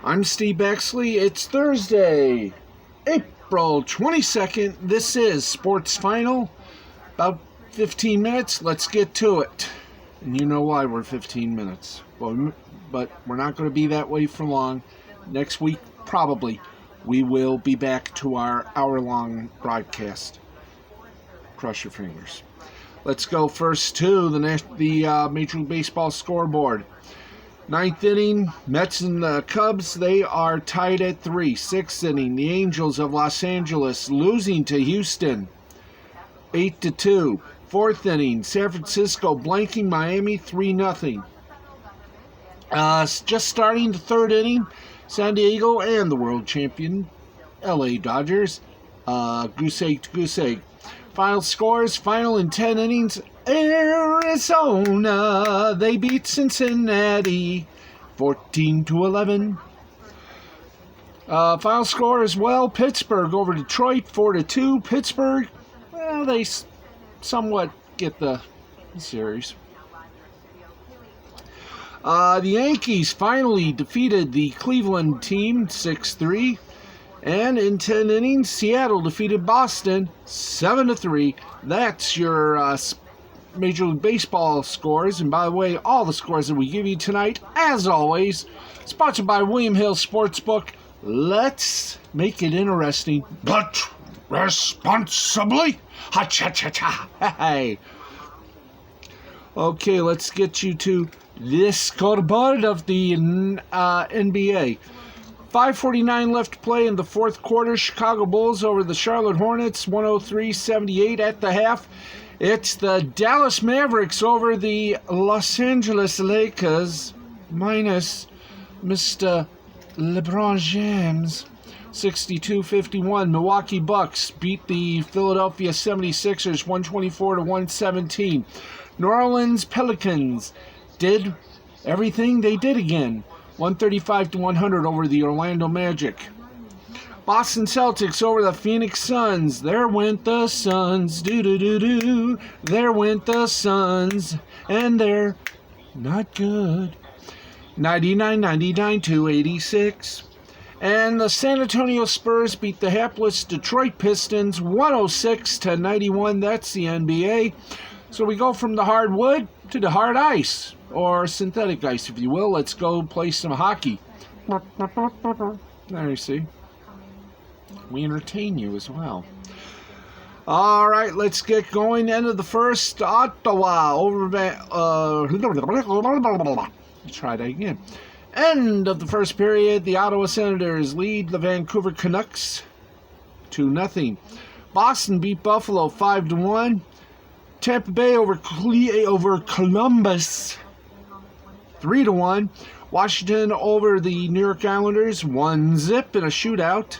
I'm Steve Bexley. It's Thursday, April 22nd. This is Sports Final. About 15 minutes. Let's get to it. And you know why we're 15 minutes. Well, but we're not going to be that way for long. Next week, probably, we will be back to our hour-long broadcast. Cross your fingers. Let's go first to the Major League Baseball scoreboard. Ninth inning, Mets and the Cubs, they are tied at 3. Sixth inning, the Angels of Los Angeles losing to Houston 8-2. Fourth inning, San Francisco blanking Miami 3-0. Just starting the third inning, San Diego and the world champion LA Dodgers, goose egg to goose egg. Final scores, final in 10 innings, Arizona, they beat Cincinnati 14-11. Final score as well, Pittsburgh over Detroit 4-2. Pittsburgh, well, they somewhat get the series. The Yankees finally defeated the Cleveland team 6-3. And in 10 innings, Seattle defeated Boston 7-3. That's your Major League Baseball scores. And by the way, all the scores that we give you tonight, as always, sponsored by William Hill Sportsbook. Let's make it interesting, but responsibly. Ha-cha-cha-cha. Hey. Okay, let's get you to this scoreboard of the NBA. 5:49 left to play in the fourth quarter. Chicago Bulls over the Charlotte Hornets, 103-78 at the half. It's the Dallas Mavericks over the Los Angeles Lakers, minus Mr. LeBron James, 62-51. Milwaukee Bucks beat the Philadelphia 76ers, 124-117. New Orleans Pelicans did everything they did again. 135-100 over the Orlando Magic. Boston Celtics over the Phoenix Suns. There went the Suns. Do-do-do-do. There went the Suns. And they're not good. 99-99-286. And the San Antonio Spurs beat the hapless Detroit Pistons 106-91. That's the NBA. So we go from the hardwood to the hard ice. Or synthetic ice, if you will. Let's go play some hockey. There you see. We entertain you as well. All right, let's get going. End of the first. Ottawa over... Let's try that again. End of the first period. The Ottawa Senators lead the Vancouver Canucks 2-0. Boston beat Buffalo 5-1. Tampa Bay over Columbus 3-1. Washington over the New York Islanders 1-0 in a shootout.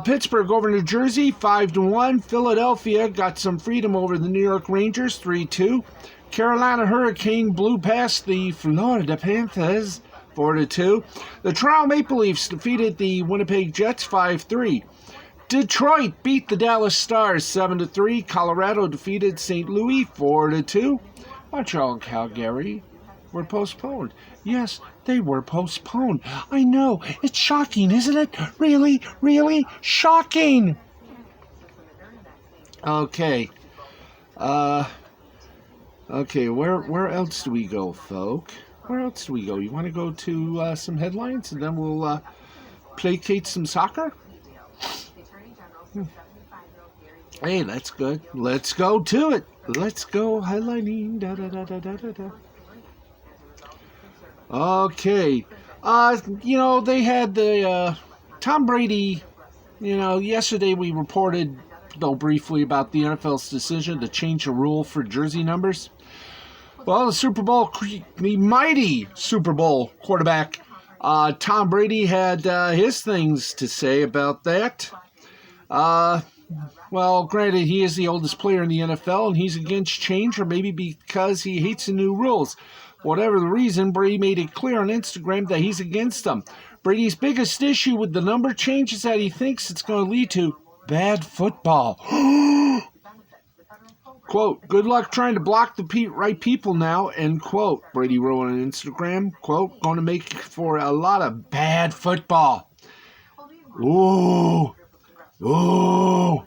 Pittsburgh over New Jersey 5-1. Philadelphia got some freedom over the New York Rangers 3-2. Carolina Hurricane blew past the Florida Panthers 4-2. The Toronto Maple Leafs defeated the Winnipeg Jets 5-3. Detroit beat the Dallas Stars 7-3. Colorado defeated St. Louis 4-2. Montreal and Calgary were postponed. Yes, they were postponed. I know. It's shocking, isn't it? Really, really shocking. Okay. Okay, where else do we go, folk? Where else do we go? You want to go to some headlines and then we'll placate some soccer? Hey, that's good. Let's go to it. Let's go highlighting. Okay. They had the Tom Brady. Yesterday we reported, though briefly, about the NFL's decision to change the rule for jersey numbers. Well, the mighty Super Bowl quarterback, Tom Brady, had his things to say about that. Well, granted, he is the oldest player in the NFL, and he's against change, or maybe because he hates the new rules. Whatever the reason, Brady made it clear on Instagram that he's against them. Brady's biggest issue with the number change is that he thinks it's going to lead to bad football. Quote, good luck trying to block the right people now, end quote. Brady wrote on Instagram, quote, going to make for a lot of bad football. Ooh. Ooh.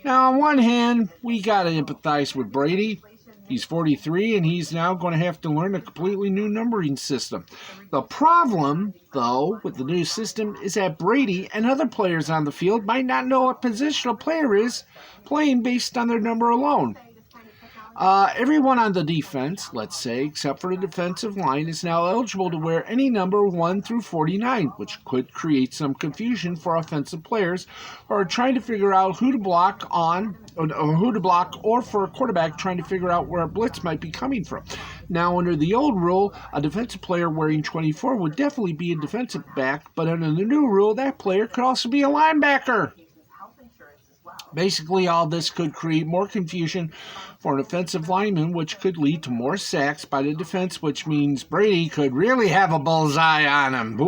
Now, on one hand, we got to empathize with Brady. He's 43, and he's now going to have to learn a completely new numbering system. The problem, though, with the new system is that Brady and other players on the field might not know what position a player is playing based on their number alone. Everyone on the defense, let's say, except for the defensive line, is now eligible to wear any number 1 through 49, which could create some confusion for offensive players who are trying to figure out who to block on, or who to block, or for a quarterback trying to figure out where a blitz might be coming from. Now, under the old rule, a defensive player wearing 24 would definitely be a defensive back, but under the new rule, that player could also be a linebacker. Basically, all this could create more confusion for an offensive lineman, which could lead to more sacks by the defense, which means Brady could really have a bullseye on him.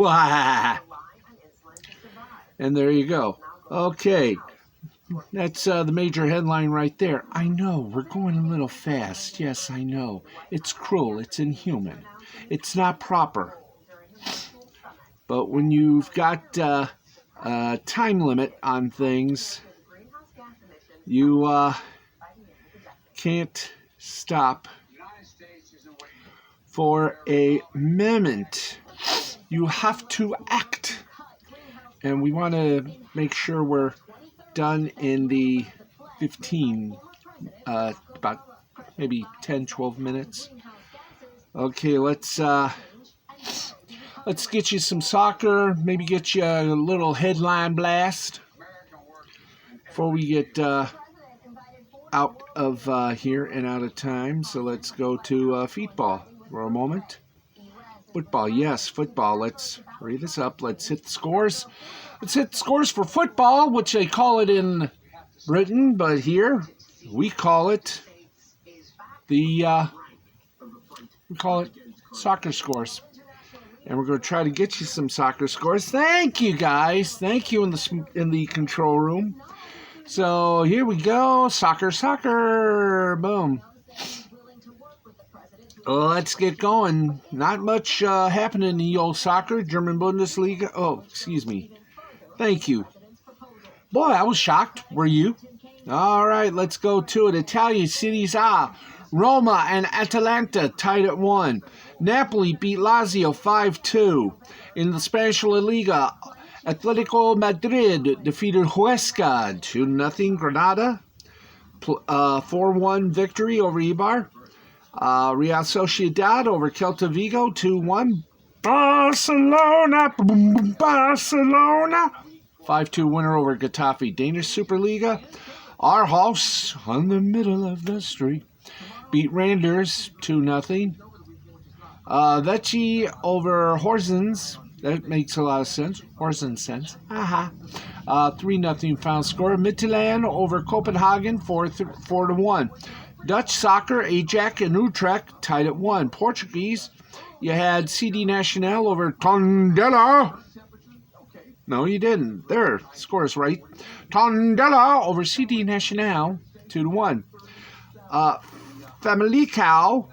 And there you go. Okay, that's the major headline right there. I know, we're going a little fast. Yes, I know. It's cruel. It's inhuman. It's not proper. But when you've got a time limit on things, you can't stop for a moment. You have to act. And we want to make sure we're done in the 15, about maybe 10, 12 minutes. Okay, let's get you some soccer, maybe get you a little headline blast before we get out of here and out of time. So let's go to football for a moment. Football, yes, football. Let's read this up. Let's hit the scores. Let's hit the scores for football, which they call it in Britain, but here we call it soccer scores. And we're going to try to get you some soccer scores. Thank you, guys. Thank you in the control room. So here we go. Soccer. Boom. Let's get going. Not much happening in the old soccer. German Bundesliga. Oh, excuse me. Thank you. Boy, I was shocked. Were you? All right, let's go to it. Italian cities A. Roma and Atalanta tied at 1. Napoli beat Lazio 5-2. In the Spanish La Liga, Atletico Madrid defeated Huesca 2-0. Granada 4-1 victory over Eibar. Real Sociedad over Celta Vigo 2-1. Barcelona 5-2 winner over Getafe. Danish Superliga, Aarhus on the middle of the street beat Randers 2-0. Lecce over Horsens. That makes a lot of sense. Horsens sense. 3-0 final score. Midtjylland over Copenhagen 4-1. Dutch soccer, Ajax and Utrecht tied at 1. Portuguese, you had CD Nacional over Tondela. No, you didn't. There, score is right. Tondela over CD Nacional 2-1. Famalicão,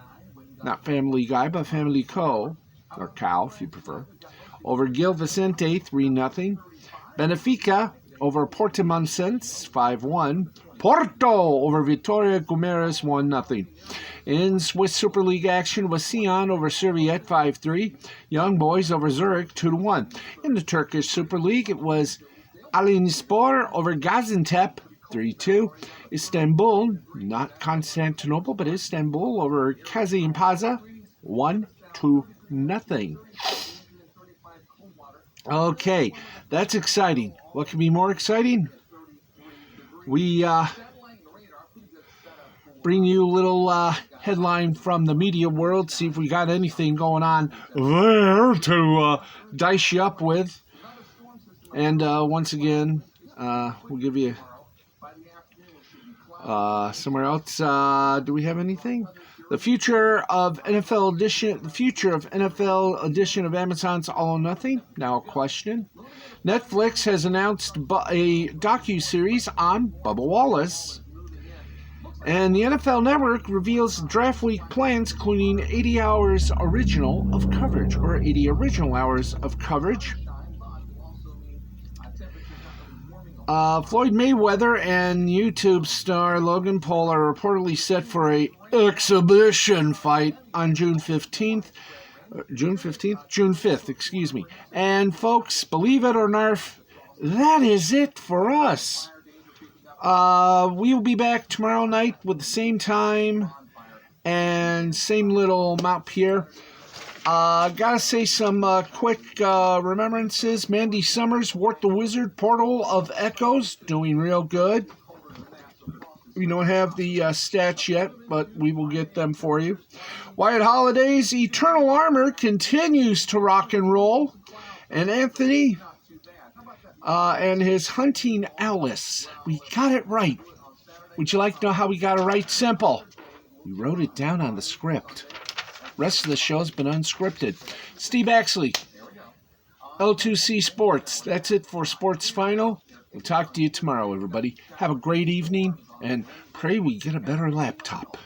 not Family Guy, but Family Co, or Cow if you prefer, over Gil Vicente 3-0. Benfica over Portimonense 5-1. Porto over Vitória Guimarães 1-0. In Swiss Super League action was Sion over Serviette 5-3. Young Boys over Zurich 2-1. In the Turkish Super League, it was Alinspor over Gaziantep 3-2. Istanbul, not Constantinople, but Istanbul over Kasimpasa 1-0. Okay, that's exciting. What can be more exciting? We bring you a little headline from the media world, see if we got anything going on there to dice you up with. And once again, we'll give you somewhere else. Do we have anything? The future of NFL edition of Amazon's All or Nothing. Now a question. Netflix has announced a docu-series on Bubba Wallace. And the NFL Network reveals draft week plans, including 80 hours original of coverage, or 80 original hours of coverage. Floyd Mayweather and YouTube star Logan Paul are reportedly set for a exhibition fight on June 5th, excuse me. And folks, believe it or not, that is it for us. We will be back tomorrow night with the same time and same little Mount Pierre. Gotta say some quick remembrances. Mandy Summers, Wart the Wizard, Portal of Echoes, doing real good. We don't have the stats yet, but we will get them for you. Wyatt Holiday's Eternal Armor continues to rock and roll. And Anthony and his Hunting Alice. We got it right. Would you like to know how we got it right? Simple. We wrote it down on the script. Rest of the show's been unscripted. Steve Axley, L2C Sports. That's it for Sports Final. We'll talk to you tomorrow, everybody. Have a great evening, and pray we get a better laptop.